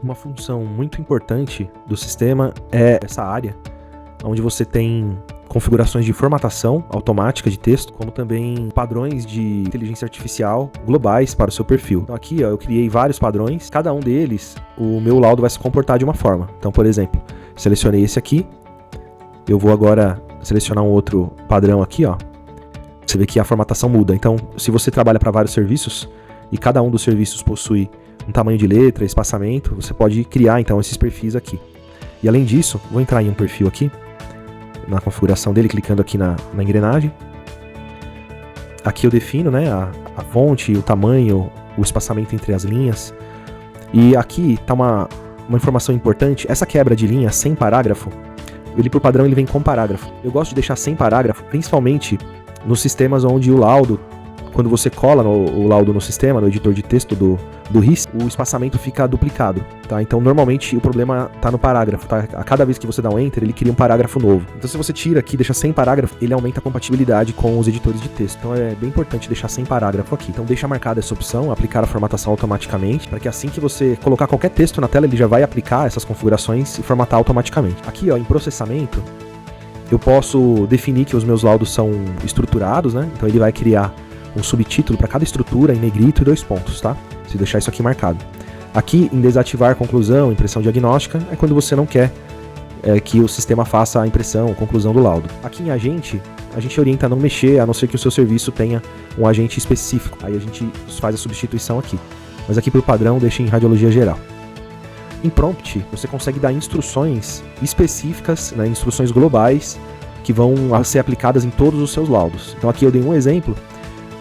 Uma função muito importante do sistema é essa área, onde você tem configurações de formatação automática de texto, como também padrões de inteligência artificial globais para o seu perfil. Então aqui, ó, eu criei vários padrões, cada um deles, o meu laudo vai se comportar de uma forma. Então, por exemplo, selecionei esse aqui, eu vou agora selecionar um outro padrão aqui, ó. Você vê que a formatação muda. Então, se você trabalha para vários serviços, e cada um dos serviços possui um tamanho de letra, espaçamento, você pode criar então esses perfis aqui. E além disso, vou entrar em um perfil aqui, na configuração dele, clicando aqui na engrenagem. Aqui eu defino, né, a fonte, o tamanho, o espaçamento entre as linhas. E aqui está uma informação importante, essa quebra de linha sem parágrafo, ele por padrão ele vem com parágrafo. Eu gosto de deixar sem parágrafo, principalmente nos sistemas onde o laudo, quando você cola o laudo no sistema, no editor de texto do RIS, o espaçamento fica duplicado, tá? Então, normalmente, o problema tá no parágrafo, tá? A cada vez que você dá um Enter, ele cria um parágrafo novo. Então, se você tira aqui e deixa sem parágrafo, ele aumenta a compatibilidade com os editores de texto. Então, é bem importante deixar sem parágrafo aqui. Então, deixa marcada essa opção, aplicar a formatação automaticamente, para que assim que você colocar qualquer texto na tela, ele já vai aplicar essas configurações e formatar automaticamente. Aqui, ó, em processamento, eu posso definir que os meus laudos são estruturados, né? Então, ele vai criar um subtítulo para cada estrutura em negrito e 2 pontos, tá? Se deixar isso aqui marcado. Aqui, em desativar conclusão, impressão diagnóstica, é quando você não quer que o sistema faça a impressão, conclusão do laudo. Aqui em agente, a gente orienta a não mexer, a não ser que o seu serviço tenha um agente específico. Aí a gente faz a substituição aqui. Mas aqui, por padrão, deixa em radiologia geral. Em prompt, você consegue dar instruções específicas, né, instruções globais, que vão ser aplicadas em todos os seus laudos. Então aqui eu dei um exemplo,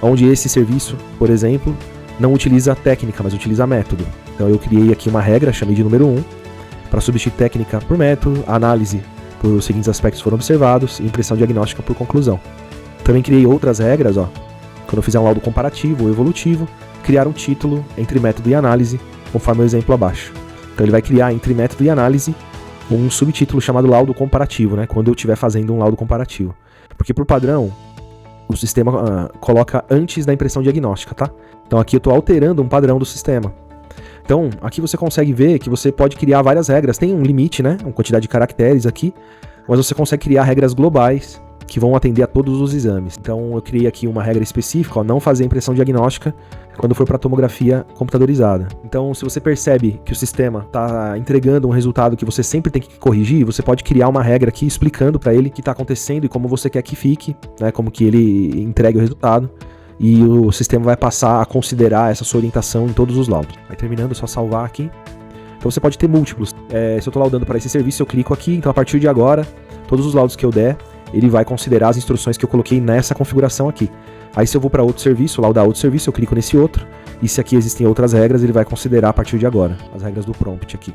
onde esse serviço, por exemplo, não utiliza técnica, mas utiliza método. Então eu criei aqui uma regra, chamei de número 1, para substituir técnica por método, análise por os seguintes aspectos foram observados, e impressão diagnóstica por conclusão. Também criei outras regras, ó, quando eu fizer um laudo comparativo ou evolutivo, criar um título entre método e análise, conforme o exemplo abaixo. Então ele vai criar entre método e análise um subtítulo chamado laudo comparativo, né, quando eu estiver fazendo um laudo comparativo. Porque por padrão, o sistema coloca antes da impressão diagnóstica, tá? Então aqui eu estou alterando um padrão do sistema. Então aqui você consegue ver que você pode criar várias regras. Tem um limite, né? Uma quantidade de caracteres aqui, mas você consegue criar regras globais que vão atender a todos os exames. Então eu criei aqui uma regra específica, ó, não fazer impressão diagnóstica quando for para tomografia computadorizada. Então, se você percebe que o sistema está entregando um resultado que você sempre tem que corrigir, você pode criar uma regra aqui explicando para ele o que está acontecendo e como você quer que fique, né, como que ele entregue o resultado, e o sistema vai passar a considerar essa sua orientação em todos os laudos. Aí terminando, é só salvar aqui. Então você pode ter múltiplos. Se eu estou laudando para esse serviço, eu clico aqui, então a partir de agora, todos os laudos que eu der, ele vai considerar as instruções que eu coloquei nessa configuração aqui. Aí se eu vou para outro serviço, laudar outro serviço, eu clico nesse outro, e se aqui existem outras regras, ele vai considerar a partir de agora, as regras do prompt aqui.